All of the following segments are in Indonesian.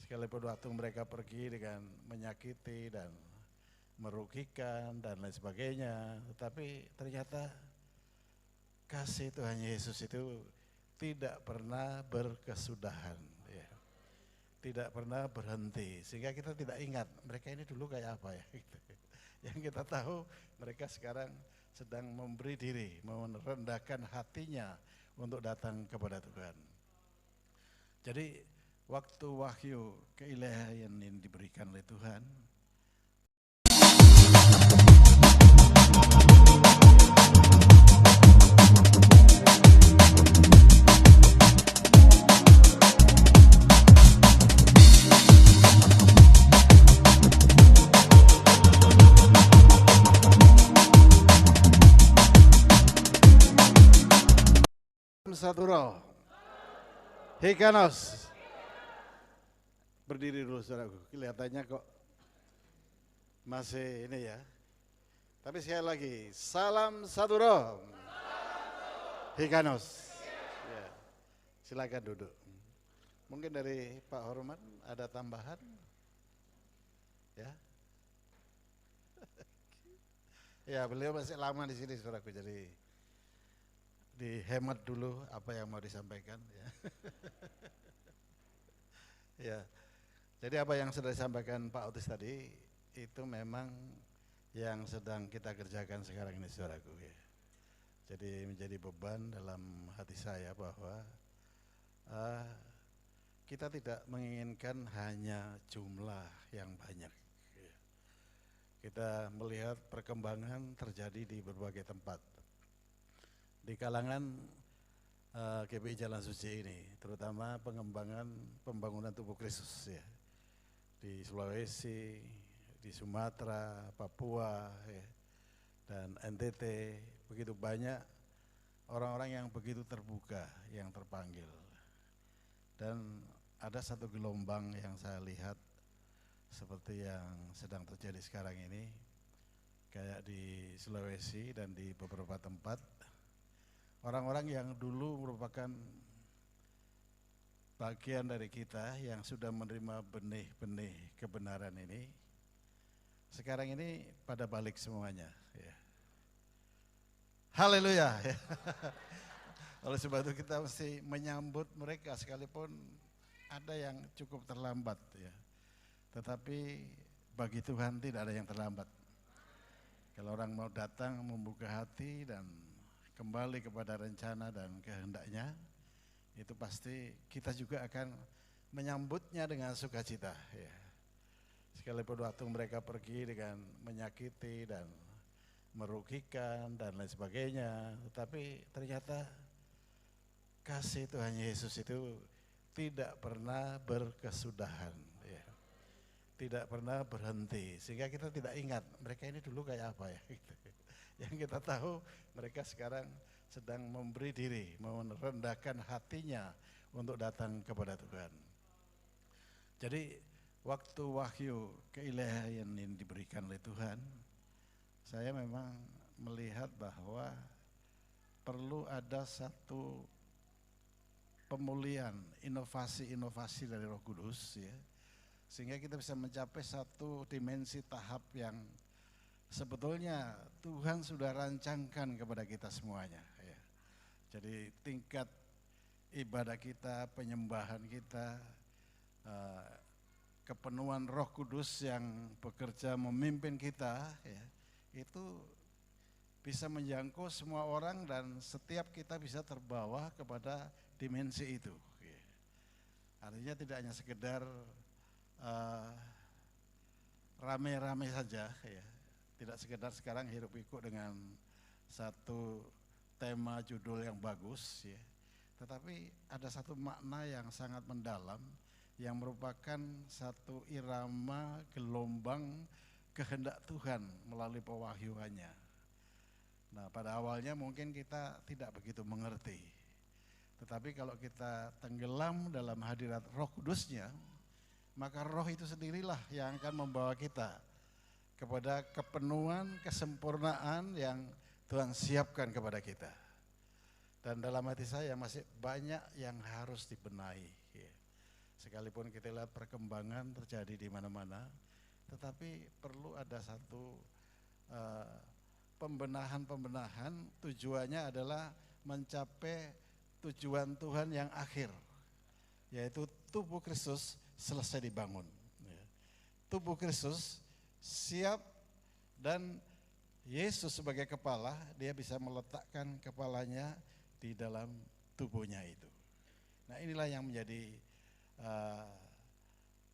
Sekalipun waktu mereka pergi dengan menyakiti dan merugikan dan lain sebagainya, tetapi ternyata kasih Tuhan Yesus itu tidak pernah berkesudahan, ya. Tidak pernah berhenti, sehingga kita tidak ingat mereka ini dulu kayak apa ya. Gitu. Yang kita tahu mereka sekarang sedang memberi diri, merendahkan hatinya untuk datang kepada Tuhan. Jadi waktu wahyu keilahian yang diberikan oleh Tuhan, satu roh, Hikanos. Berdiri dulu saudaraku, kelihatannya kok masih ini ya. Tapi sekali lagi, salam satu roh, Hikanos. Ya, silakan duduk. Mungkin dari Pak Hormat ada tambahan? Ya. Ya, beliau masih lama di sini saudaraku, jadi dihemat dulu apa yang mau disampaikan ya. Ya. Jadi apa yang sudah disampaikan Pak Otis tadi itu memang yang sedang kita kerjakan sekarang ini saudaraku ya. Jadi menjadi beban dalam hati saya bahwa kita tidak menginginkan hanya jumlah yang banyak. Ya. Kita melihat perkembangan terjadi di berbagai tempat. Di kalangan GPI Jalan Suci ini, terutama pembangunan tubuh Kristus ya. Di Sulawesi, di Sumatera, Papua ya, dan NTT, begitu banyak orang-orang yang begitu terbuka yang terpanggil. Dan ada satu gelombang yang saya lihat seperti yang sedang terjadi sekarang ini, kayak di Sulawesi dan di beberapa tempat. Orang-orang yang dulu merupakan bagian dari kita yang sudah menerima benih-benih kebenaran ini, sekarang ini pada balik semuanya. Ya. Haleluya. Ya. Oleh sebab itu kita mesti menyambut mereka sekalipun ada yang cukup terlambat. Ya. Tetapi bagi Tuhan tidak ada yang terlambat. Kalau orang mau datang membuka hati dan kembali kepada rencana dan kehendaknya, itu pasti kita juga akan menyambutnya dengan sukacita. Ya. Sekalipun waktu mereka pergi dengan menyakiti dan merugikan dan lain sebagainya, tetapi ternyata kasih Tuhan Yesus itu tidak pernah berkesudahan. Ya. Tidak pernah berhenti, sehingga kita tidak ingat mereka ini dulu kayak apa ya. Gitu. Yang kita tahu mereka sekarang sedang memberi diri, merendahkan hatinya untuk datang kepada Tuhan. Jadi waktu wahyu keilahian yang diberikan oleh Tuhan, saya memang melihat bahwa perlu ada satu pemulihan, inovasi-inovasi dari Roh Kudus ya, sehingga kita bisa mencapai satu dimensi tahap yang sebetulnya Tuhan sudah rancangkan kepada kita semuanya ya. Jadi tingkat ibadah kita, penyembahan kita, kepenuhan Roh Kudus yang bekerja memimpin kita ya, itu bisa menjangkau semua orang dan setiap kita bisa terbawa kepada dimensi itu ya. Artinya tidak hanya sekedar rame-rame saja ya. Tidak sekedar sekarang hirup pikuk dengan satu tema judul yang bagus ya, tetapi ada satu makna yang sangat mendalam yang merupakan satu irama gelombang kehendak Tuhan melalui pewahyuannya. Nah, pada awalnya mungkin kita tidak begitu mengerti, tetapi kalau kita tenggelam dalam hadirat Roh Kudusnya, maka Roh itu sendirilah yang akan membawa kita kepada kepenuhan, kesempurnaan yang Tuhan siapkan kepada kita. Dan dalam hati saya masih banyak yang harus dibenahi. Ya. Sekalipun kita lihat perkembangan terjadi di mana-mana, tetapi perlu ada satu pembenahan tujuannya adalah mencapai tujuan Tuhan yang akhir, yaitu tubuh Kristus selesai dibangun. Tubuh Kristus siap dan Yesus sebagai kepala, dia bisa meletakkan kepalanya di dalam tubuhnya itu. Nah, inilah yang menjadi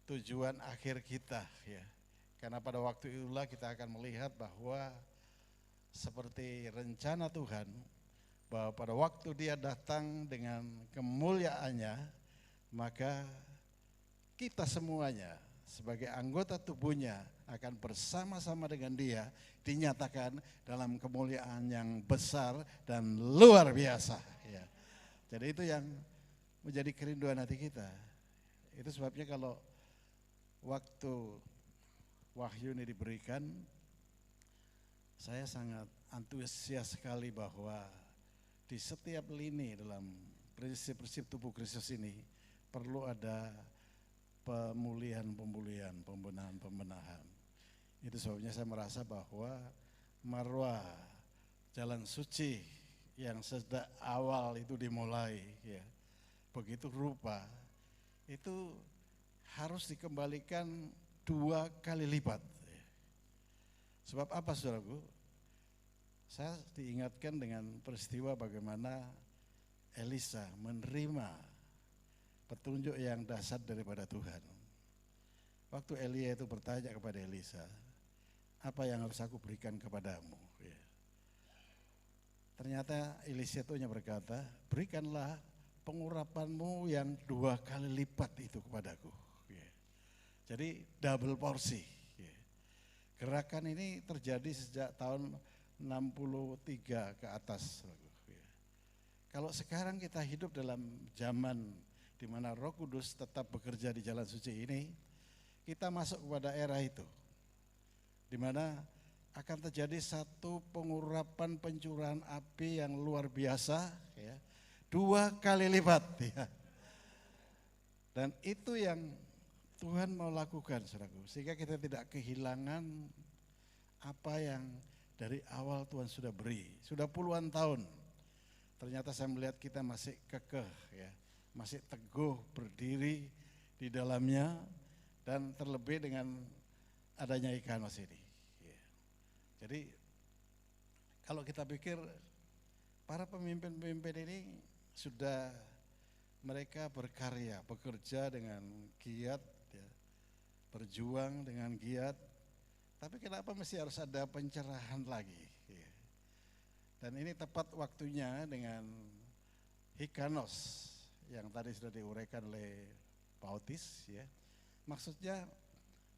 tujuan akhir kita, ya. Karena pada waktu itulah kita akan melihat bahwa seperti rencana Tuhan, bahwa pada waktu dia datang dengan kemuliaannya, maka kita semuanya sebagai anggota tubuhnya akan bersama-sama dengan dia dinyatakan dalam kemuliaan yang besar dan luar biasa, ya. Jadi itu yang menjadi kerinduan hati kita. Itu sebabnya kalau waktu wahyu ini diberikan, saya sangat antusias sekali bahwa di setiap lini dalam prinsip-prinsip tubuh Kristus ini perlu ada pemulihan, pembenahan. Itu sebabnya saya merasa bahwa marwah jalan suci yang sejak awal itu dimulai, ya, begitu rupa, itu harus dikembalikan 2 kali lipat. Sebab apa, saudaraku? Saya diingatkan dengan peristiwa bagaimana Elisa menerima petunjuk yang dahsyat daripada Tuhan. Waktu Elia itu bertanya kepada Elisa, apa yang harus aku berikan kepadamu? Ya. Ternyata Elisa itu hanya berkata, berikanlah pengurapanmu yang 2 kali lipat itu kepadaku. Ya. Jadi double porsi. Ya. Gerakan ini terjadi sejak tahun 63 ke atas. Ya. Kalau sekarang kita hidup dalam zaman di mana Roh Kudus tetap bekerja di jalan suci ini, kita masuk kepada era itu, di mana akan terjadi satu pengurapan pencurahan api yang luar biasa, ya, 2 kali lipat, ya. Dan itu yang Tuhan mau lakukan, saudaraku, sehingga kita tidak kehilangan apa yang dari awal Tuhan sudah beri. Sudah puluhan tahun, ternyata saya melihat kita masih kekeh, ya, masih teguh berdiri di dalamnya, dan terlebih dengan adanya Ikanos ini. Ya. Jadi kalau kita pikir para pemimpin-pemimpin ini sudah mereka berkarya, bekerja dengan giat, ya, berjuang dengan giat, tapi kenapa mesti harus ada pencerahan lagi? Ya. Dan ini tepat waktunya dengan Hikanos yang tadi sudah diuraikan oleh Pak Otis, ya. Maksudnya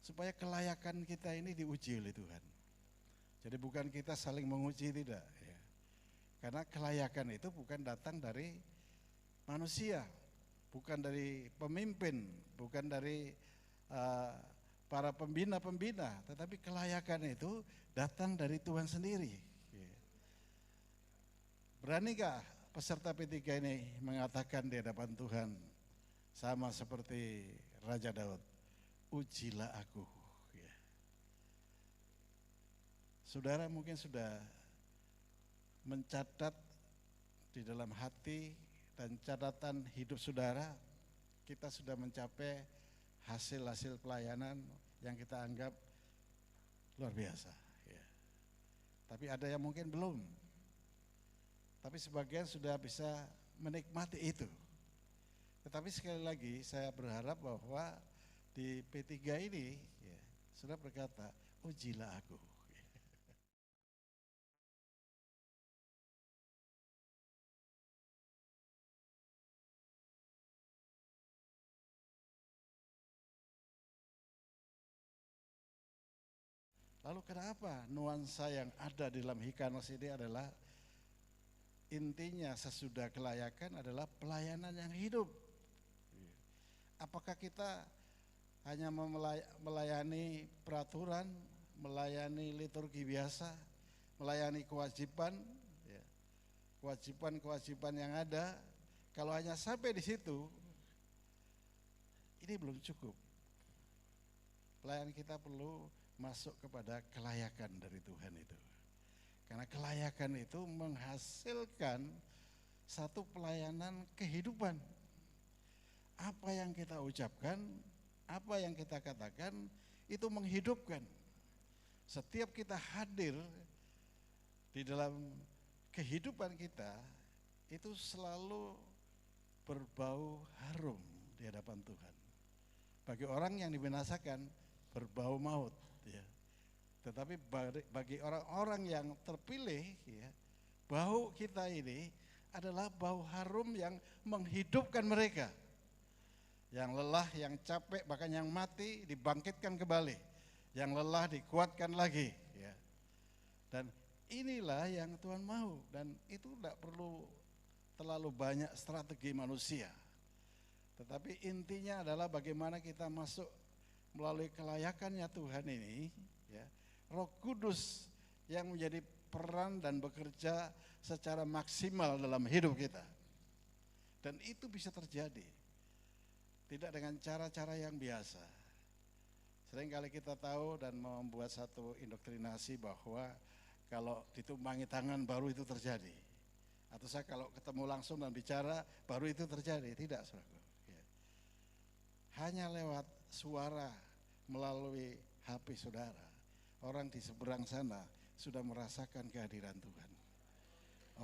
supaya kelayakan kita ini diuji oleh Tuhan. Jadi bukan kita saling menguji, tidak, ya. Karena kelayakan itu bukan datang dari manusia, bukan dari pemimpin, bukan dari para pembina-pembina, tetapi kelayakan itu datang dari Tuhan sendiri. Ya. Beranikah peserta P3 ini mengatakan di hadapan Tuhan sama seperti Raja Daud, ujilah aku. Ya. Saudara mungkin sudah mencatat di dalam hati dan catatan hidup saudara, kita sudah mencapai hasil-hasil pelayanan yang kita anggap luar biasa. Ya. Tapi ada yang mungkin belum. Tapi sebagian sudah bisa menikmati itu. Tetapi sekali lagi saya berharap bahwa di P3 ini, ya, sudah berkata, ujilah aku. Lalu kenapa nuansa yang ada di dalam Hikanos ini adalah intinya sesudah kelayakan adalah pelayanan yang hidup. Apakah kita hanya melayani peraturan, melayani liturgi biasa, melayani kewajiban, ya, kewajiban-kewajiban yang ada, kalau hanya sampai di situ, ini belum cukup. Pelayanan kita perlu masuk kepada kelayakan dari Tuhan itu. Karena kelayakan itu menghasilkan satu pelayanan kehidupan. Apa yang kita ucapkan, apa yang kita katakan, itu menghidupkan. Setiap kita hadir di dalam kehidupan kita, itu selalu berbau harum di hadapan Tuhan. Bagi orang yang dibinasakan, berbau maut. Ya. Tetapi bagi orang-orang yang terpilih, ya, bau kita ini adalah bau harum yang menghidupkan mereka. Yang lelah, yang capek, bahkan yang mati dibangkitkan kembali. Yang lelah dikuatkan lagi. Ya. Dan inilah yang Tuhan mau. Dan itu tidak perlu terlalu banyak strategi manusia. Tetapi intinya adalah bagaimana kita masuk melalui kelayakannya Tuhan ini, ya, Roh Kudus yang menjadi peran dan bekerja secara maksimal dalam hidup kita. Dan itu bisa terjadi, tidak dengan cara-cara yang biasa. Seringkali kita tahu dan membuat satu indoktrinasi bahwa kalau ditumpangi tangan baru itu terjadi. Atau saya kalau ketemu langsung dan bicara baru itu terjadi. Tidak, saudara. Ya. Hanya lewat suara melalui HP saudara, orang di seberang sana sudah merasakan kehadiran Tuhan.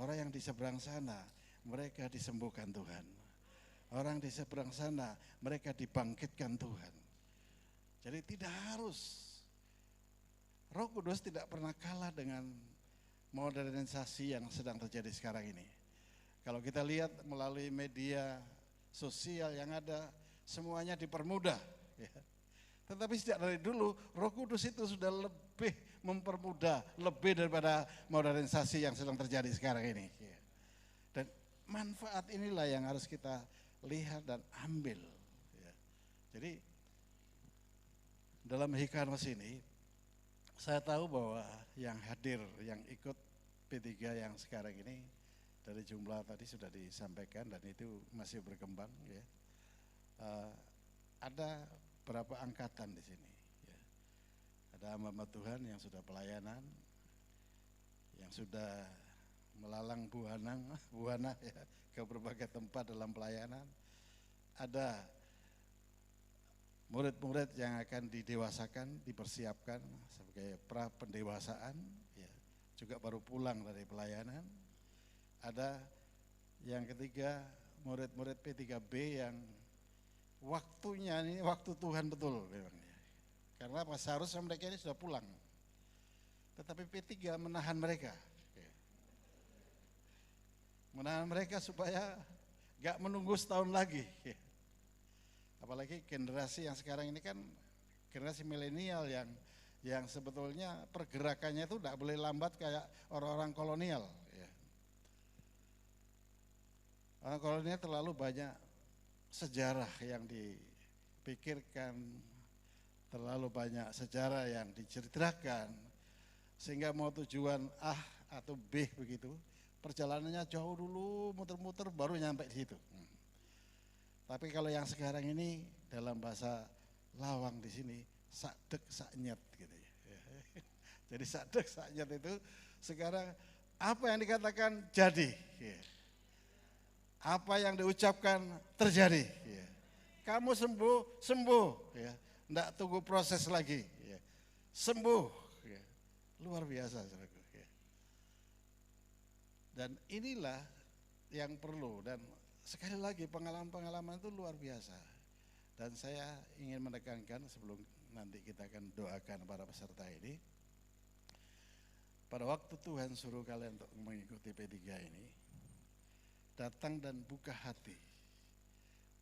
Orang yang di seberang sana, mereka disembuhkan Tuhan. Orang di seberang sana, mereka dibangkitkan Tuhan. Jadi tidak harus, Roh Kudus tidak pernah kalah dengan modernisasi yang sedang terjadi sekarang ini. Kalau kita lihat melalui media sosial yang ada, semuanya dipermudah. Ya. Tetapi sejak dari dulu, Roh Kudus itu sudah lebih mempermudah, lebih daripada modernisasi yang sedang terjadi sekarang ini. Ya. Dan manfaat inilah yang harus kita lihat dan ambil. Ya. Jadi dalam Hikarnos ini, saya tahu bahwa yang hadir, yang ikut P3 yang sekarang ini, dari jumlah tadi sudah disampaikan dan itu masih berkembang. Ya. Ada berapa angkatan di sini. Ya. Ada hamba Tuhan yang sudah pelayanan, yang sudah melalang buana ya, ke berbagai tempat dalam pelayanan. Ada murid-murid yang akan didewasakan, dipersiapkan sebagai pra pendewasaan, ya, juga baru pulang dari pelayanan. Ada yang ketiga, murid-murid P3B yang waktunya ini waktu Tuhan betul memang. Karena apa? Seharusnya mereka ini sudah pulang. Tetapi P3 menahan mereka. Menahan mereka supaya gak menunggu setahun lagi. Apalagi generasi yang sekarang ini kan generasi milenial yang sebetulnya pergerakannya itu tidak boleh lambat kayak orang-orang kolonial. Orang kolonial terlalu banyak sejarah yang dipikirkan, terlalu banyak sejarah yang diceritakan, sehingga mau tujuan A atau B begitu, perjalanannya jauh dulu, muter-muter baru nyampe di situ. Tapi kalau yang sekarang ini dalam bahasa lawang di sini sakdek saknyet gitu ya. Jadi sakdek saknyet itu sekarang apa yang dikatakan jadi. Apa yang diucapkan terjadi. Kamu sembuh ya. Enggak tunggu proses lagi. Ya. Sembuh. Ya. Luar biasa. Ya. Dan inilah yang perlu. Dan sekali lagi pengalaman-pengalaman itu luar biasa. Dan saya ingin menekankan sebelum nanti kita akan doakan para peserta ini. Pada waktu Tuhan suruh kalian untuk mengikuti P3 ini, datang dan buka hati.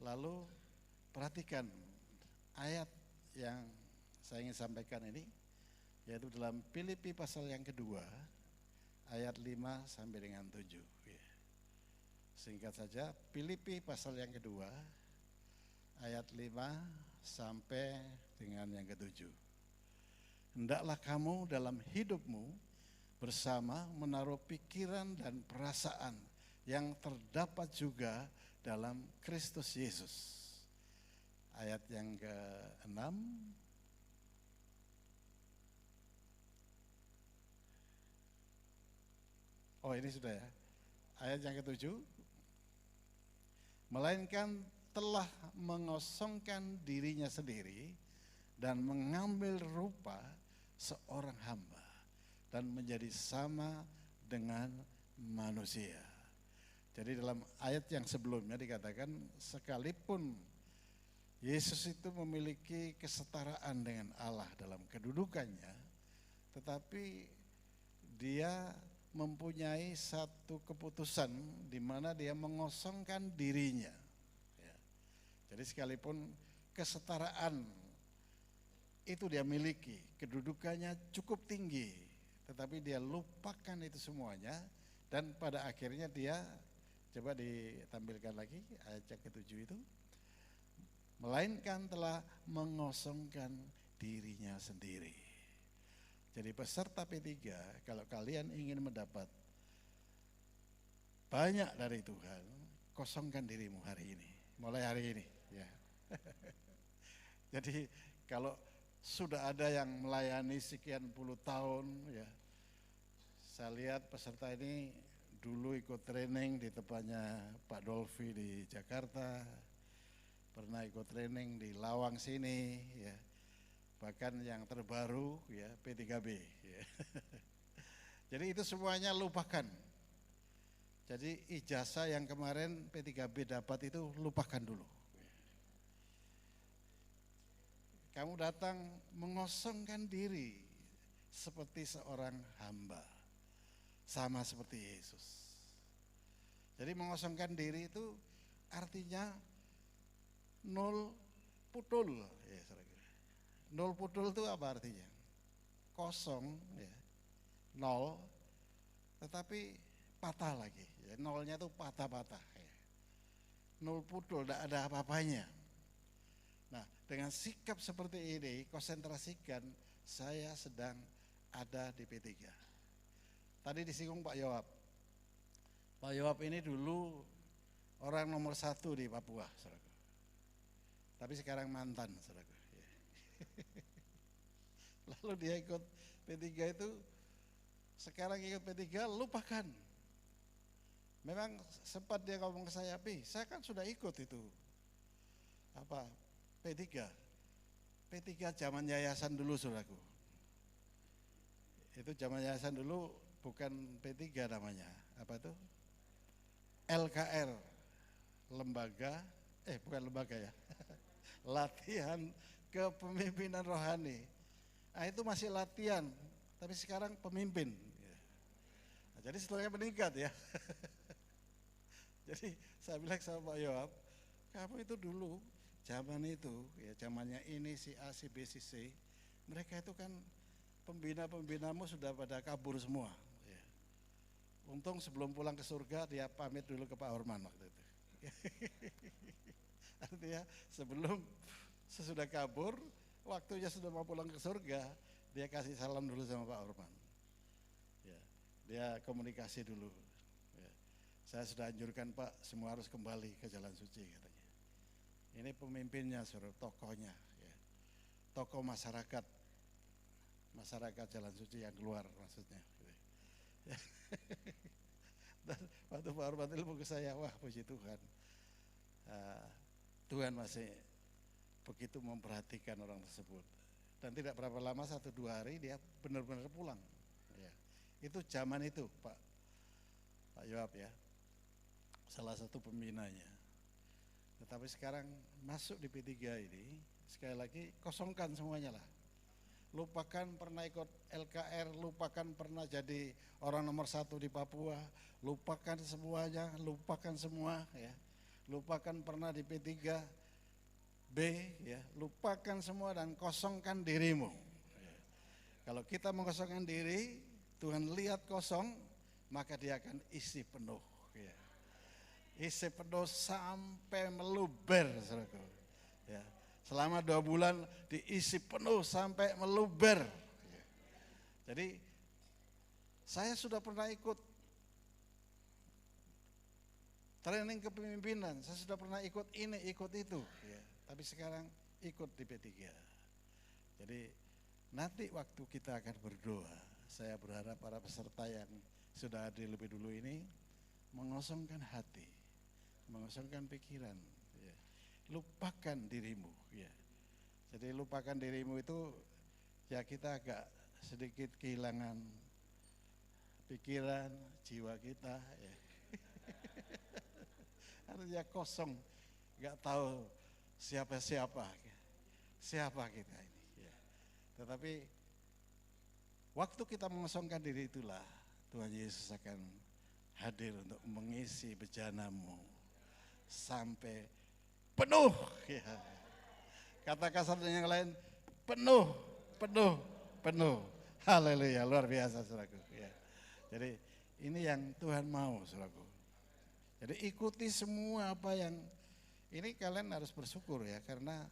Lalu perhatikan ayat yang saya ingin sampaikan ini, yaitu dalam Filipi pasal yang kedua, ayat 5 sampai dengan 7. Singkat saja, Filipi pasal yang kedua, ayat 5 sampai dengan yang ke-7. Hendaklah kamu dalam hidupmu bersama menaruh pikiran dan perasaan yang terdapat juga dalam Kristus Yesus. ayat yang ke-6. Oh, ini sudah ya. Ayat yang ke-7. Melainkan telah mengosongkan dirinya sendiri dan mengambil rupa seorang hamba dan menjadi sama dengan manusia. Jadi dalam ayat yang sebelumnya dikatakan sekalipun Yesus itu memiliki kesetaraan dengan Allah dalam kedudukannya, tetapi dia mempunyai satu keputusan di mana dia mengosongkan dirinya. Ya. Jadi sekalipun kesetaraan itu dia miliki, kedudukannya cukup tinggi, tetapi dia lupakan itu semuanya dan pada akhirnya dia, coba ditampilkan lagi ayat yang ke-7 itu, melainkan telah mengosongkan dirinya sendiri. Jadi peserta P3, kalau kalian ingin mendapat banyak dari Tuhan, kosongkan dirimu hari ini, mulai hari ini. Ya. Jadi kalau sudah ada yang melayani sekian puluh tahun, ya, saya lihat peserta ini dulu ikut training di tempatnya Pak Dolfi di Jakarta, pernah ikut training di Lawang sini, ya. Bahkan yang terbaru ya P3B ya. Jadi itu semuanya lupakan. Jadi ijazah yang kemarin P3B dapat itu lupakan dulu. Kamu datang mengosongkan diri seperti seorang hamba, sama seperti Yesus. Jadi mengosongkan diri itu artinya nol putul ya. Nol putul itu apa artinya? Kosong, ya, nol, tetapi patah lagi. Ya, nolnya itu patah-patah. Ya. Nol putul, tidak ada apa-apanya. Nah, dengan sikap seperti ini, konsentrasikan saya sedang ada di P3. Tadi disinggung Pak Yohab. Pak Yohab ini dulu orang nomor 1 di Papua, saudaraku. Tapi sekarang mantan, saudaraku. Lalu dia ikut P3 itu, sekarang ikut P3 lupakan. Memang sempat dia ngomong ke saya, saya kan sudah ikut itu apa P3 zaman yayasan dulu, saudaraku. Itu zaman yayasan dulu, bukan P3 namanya, apa itu? LKR, bukan lembaga ya, latihan kepemimpinan rohani. Nah, itu masih latihan, tapi sekarang pemimpin. Nah, jadi setelahnya meningkat ya. Jadi saya bilang sama Pak Yohab, kamu itu dulu zaman itu, ya zamannya ini si A, si B, si C, mereka itu kan pembina-pembinamu sudah pada kabur semua. Ya. Untung sebelum pulang ke surga dia pamit dulu ke Pak Horman waktu itu. Artinya sebelum sesudah kabur, waktunya sudah mau pulang ke surga, dia kasih salam dulu sama Pak Horman. Ya, dia komunikasi dulu. Ya, saya sudah anjurkan Pak, semua harus kembali ke jalan suci katanya. Ini pemimpinnya, saudara, tokohnya. Ya. Tokoh masyarakat jalan suci yang keluar maksudnya. Ya. Dan waktu Pak Horman telepon ke saya, wah puji Tuhan. Tuhan masih begitu memperhatikan orang tersebut. Dan tidak berapa lama, 1-2 hari dia benar-benar pulang. Ya. Itu zaman itu Pak Yohab ya, salah satu pembinanya. Tetapi sekarang masuk di P3 ini, sekali lagi kosongkan semuanya lah. Lupakan pernah ikut LKR, lupakan pernah jadi orang nomor 1 di Papua, lupakan semuanya, lupakan semua ya. Lupakan pernah di P3B ya, lupakan semua dan kosongkan dirimu. Ya. Kalau kita mengosongkan diri, Tuhan lihat kosong, maka dia akan isi penuh. Ya. Isi penuh sampai meluber, saudaraku. Ya. Selama 2 bulan diisi penuh sampai meluber. Ya. Jadi saya sudah pernah ikut training kepemimpinan, saya sudah pernah ikut ini, ikut itu. Ya. tapi sekarang ikut di P3. Jadi nanti waktu kita akan berdoa, saya berharap para peserta yang sudah hadir lebih dulu ini mengosongkan hati, mengosongkan pikiran, ya. Lupakan dirimu, ya. Jadi lupakan dirimu itu ya kita agak sedikit kehilangan pikiran, jiwa kita, ya. Artinya kosong, nggak tahu siapa kita ini. Ya. Tetapi waktu kita mengosongkan diri itulah Tuhan Yesus akan hadir untuk mengisi bejanamu sampai penuh. Ya. Kata kasar dan yang lain, penuh. Haleluya, luar biasa saudaraku. Ya. Jadi ini yang Tuhan mau saudaraku. Jadi ikuti semua apa yang, ini kalian harus bersyukur ya, karena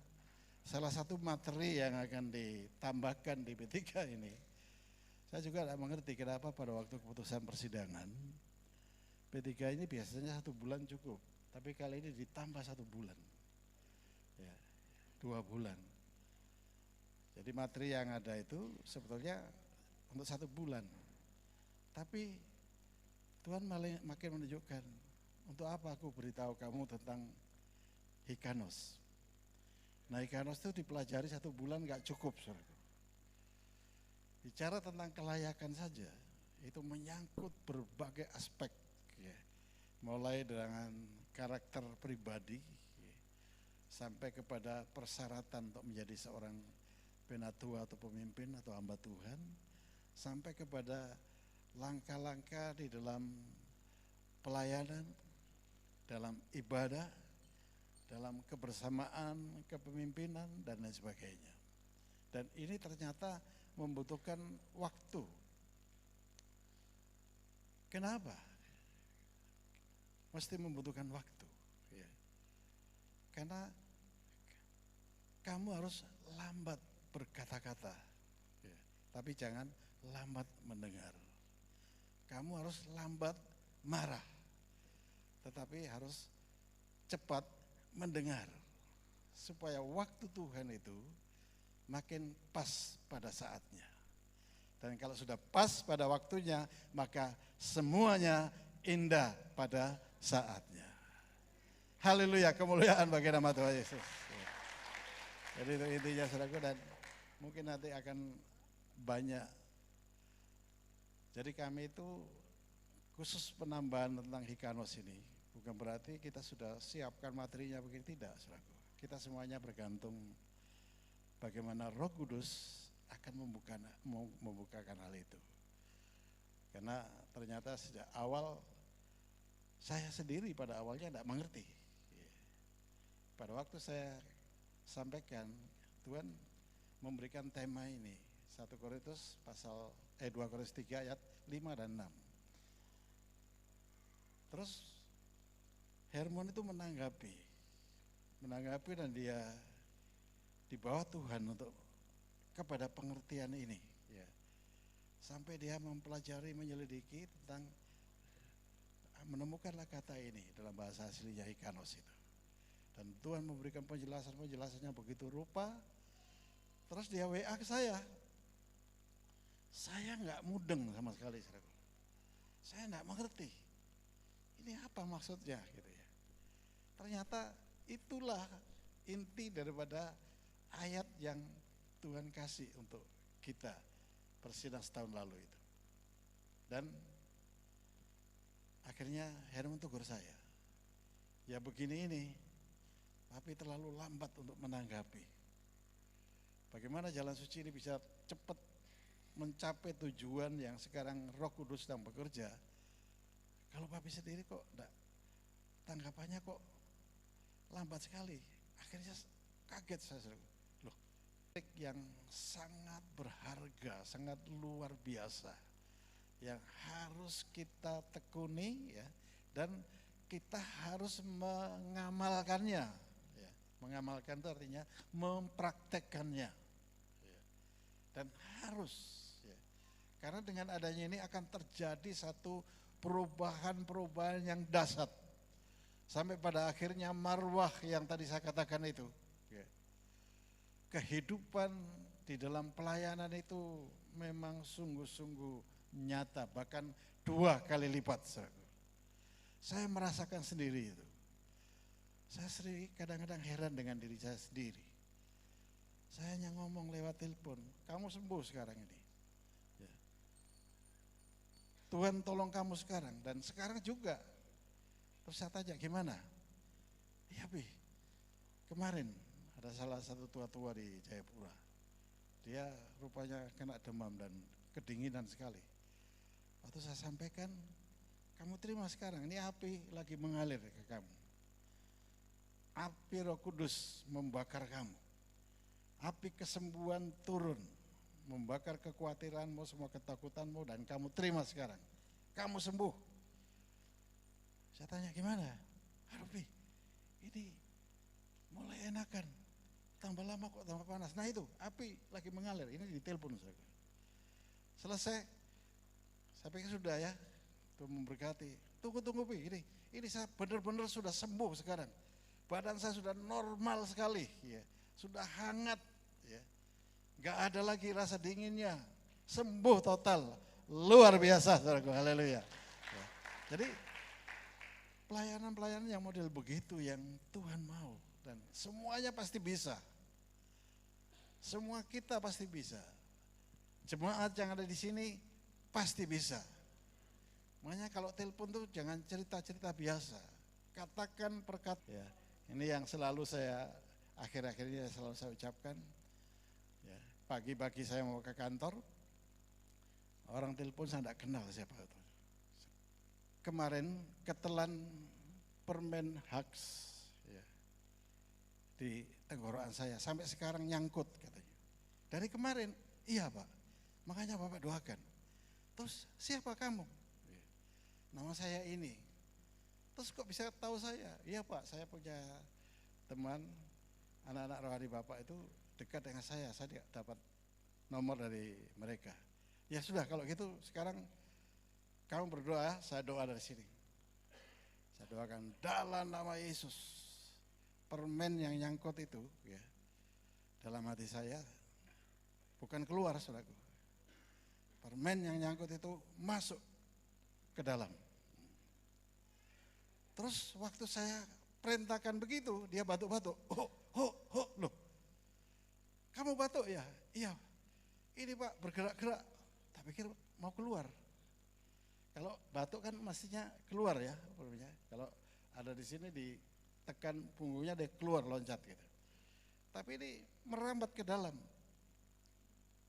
salah satu materi yang akan ditambahkan di P3 ini, saya juga tidak mengerti kenapa pada waktu keputusan persidangan, P3 ini biasanya 1 bulan cukup, tapi kali ini ditambah 1 bulan, ya, 2 bulan. Jadi materi yang ada itu sebetulnya untuk 1 bulan, tapi Tuhan makin menunjukkan, untuk apa aku beritahu kamu tentang Hikanos. Nah Hikanos itu dipelajari 1 bulan gak cukup saudara. Bicara tentang kelayakan saja, itu menyangkut berbagai aspek, ya. Mulai dengan karakter pribadi, ya, sampai kepada persyaratan untuk menjadi seorang penatua atau pemimpin atau hamba Tuhan, sampai kepada langkah-langkah di dalam pelayanan, dalam ibadah, dalam kebersamaan, kepemimpinan, dan lain sebagainya. Dan ini ternyata membutuhkan waktu. Kenapa? Mesti membutuhkan waktu. Ya. Karena kamu harus lambat berkata-kata, ya. Tapi jangan lambat mendengar. Kamu harus lambat marah, tetapi harus cepat mendengar, supaya waktu Tuhan itu makin pas pada saatnya. Dan kalau sudah pas pada waktunya, maka semuanya indah pada saatnya. Haleluya, kemuliaan bagi nama Tuhan Yesus. Jadi itu intinya saudaraku, dan mungkin nanti akan banyak. Jadi kami itu khusus penambahan tentang Hikanos ini, bukan berarti kita sudah siapkan materinya begitu, tidak saudaraku. Kita semuanya bergantung bagaimana Roh Kudus akan membukakan hal itu. Karena ternyata sejak awal saya sendiri pada awalnya tidak mengerti. Pada waktu saya sampaikan, Tuhan memberikan tema ini, 1 Korintus 2 Korintus 3 ayat 5 dan 6. Terus Hermon itu menanggapi dan dia di bawah Tuhan untuk kepada pengertian ini, ya. Sampai dia mempelajari, menyelidiki tentang, menemukanlah kata ini dalam bahasa aslinya Hikanos itu. Dan Tuhan memberikan penjelasannya begitu rupa. Terus dia WA ke saya. Saya nggak mudeng sama sekali, saudara. Saya nggak mengerti. Ini apa maksudnya gitu ya. Ternyata itulah inti daripada ayat yang Tuhan kasih untuk kita persidangan setahun lalu itu. Dan akhirnya Herman tegur saya. Ya begini ini, tapi terlalu lambat untuk menanggapi. Bagaimana jalan suci ini bisa cepat mencapai tujuan yang sekarang Roh Kudus sedang bekerja. Kalau papi sendiri kok enggak, tanggapannya kok lambat sekali. Akhirnya kaget saya. Loh, yang sangat berharga, sangat luar biasa, yang harus kita tekuni, ya, dan kita harus mengamalkannya. Ya. Mengamalkan itu artinya mempraktekkannya, ya. Dan harus, ya. Karena dengan adanya ini akan terjadi satu perubahan yang dahsyat. Sampai pada akhirnya marwah yang tadi saya katakan itu, ya, kehidupan di dalam pelayanan itu memang sungguh-sungguh nyata, bahkan 2 kali lipat. Saya merasakan sendiri itu. Saya sendiri kadang-kadang heran dengan diri saya sendiri. Saya hanya ngomong lewat telepon, kamu sembuh sekarang ini. Ya. Tuhan tolong kamu sekarang, dan sekarang juga. Terus saya tanya, gimana? Iya Bi, kemarin ada salah satu tua-tua di Jayapura. Dia rupanya kena demam dan kedinginan sekali. Waktu saya sampaikan, kamu terima sekarang, ini api lagi mengalir ke kamu. Api Roh Kudus membakar kamu. Api kesembuhan turun, membakar kekhawatiranmu, semua ketakutanmu, dan kamu terima sekarang. Kamu sembuh. Saya tanya, gimana? Aduh, ini mulai enakan. Tambah lama kok tambah panas. Nah itu, api lagi mengalir. Ini di telepon saya. Selesai, saya pikir sudah ya, Tuhan memberkati. Tunggu Pi, ini saya benar-benar sudah sembuh sekarang. Badan saya sudah normal sekali, ya. Sudah hangat, ya. Gak ada lagi rasa dinginnya, sembuh total, luar biasa, saudaraku, haleluya. Ya. Jadi pelayanan-pelayanan yang model begitu yang Tuhan mau, dan semuanya pasti bisa. Semua kita pasti bisa. Jemaat yang ada di sini pasti bisa. Makanya kalau telepon tuh jangan cerita-cerita biasa, katakan perkata. Ya, ini yang selalu saya akhir-akhir ini selalu saya ucapkan. Ya, pagi-pagi saya mau ke kantor, orang telepon saya tidak kenal siapa itu. Kemarin ketelan permen Hux, ya, di tenggorokan saya, sampai sekarang nyangkut katanya. Dari kemarin, iya Pak, makanya Bapak doakan. Terus siapa kamu? Ya, nama saya ini. Terus kok bisa tahu saya? Iya Pak, saya punya teman, anak-anak rohani Bapak itu dekat dengan saya dapat nomor dari mereka. Ya sudah, kalau gitu sekarang kamu berdoa, saya doa dari sini. Saya doakan dalam nama Yesus, permen yang nyangkut itu, ya, dalam hati saya bukan keluar, saudaraku. Permen yang nyangkut itu masuk ke dalam. Terus waktu saya perintahkan begitu, dia batuk-batuk. Loh, kamu batuk ya? Iya, ini Pak bergerak-gerak, tak pikir mau keluar. Kalau batuk kan mestinya keluar ya, kalau ada di sini ditekan punggungnya dia keluar loncat gitu. Tapi ini merambat ke dalam.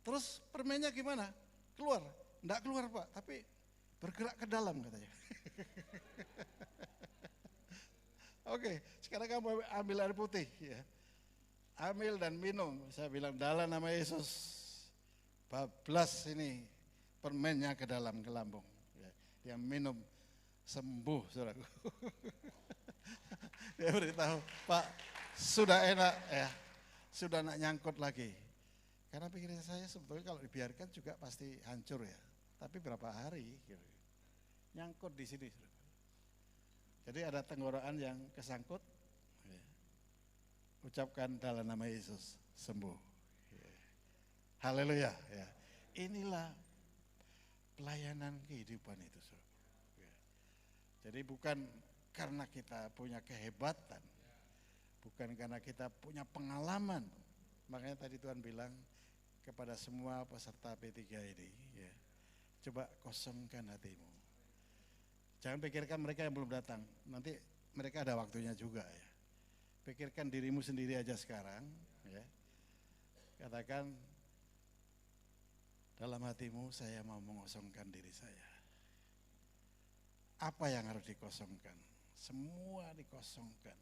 Terus permennya gimana? Keluar? Enggak keluar Pak, tapi bergerak ke dalam katanya. Oke, sekarang kamu ambil air putih ya. Ambil dan minum. Saya bilang dalam nama Yesus, bablas ini permennya ke dalam, ke lambung. Dia minum, sembuh, saudaraku. Dia beritahu, Pak, sudah enak ya, sudah nak nyangkut lagi. Karena pikiran saya sebetulnya kalau dibiarkan juga pasti hancur ya. Tapi berapa hari gitu, nyangkut di sini. Jadi ada tenggorokan yang kesangkut, ya. Ucapkan dalam nama Yesus, sembuh. Ya. Haleluya. Ya. Inilah pelayanan kehidupan itu. Ya. Jadi bukan karena kita punya kehebatan, bukan karena kita punya pengalaman. Makanya tadi Tuhan bilang kepada semua peserta P3 ini, ya, coba kosongkan hatimu. Jangan pikirkan mereka yang belum datang, nanti mereka ada waktunya juga ya. Pikirkan dirimu sendiri aja sekarang, ya. Katakan dalam hatimu, saya mau mengosongkan diri saya. Apa yang harus dikosongkan? Semua dikosongkan.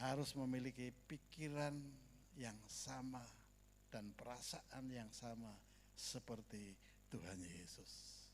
Harus memiliki pikiran yang sama dan perasaan yang sama seperti Tuhan Yesus.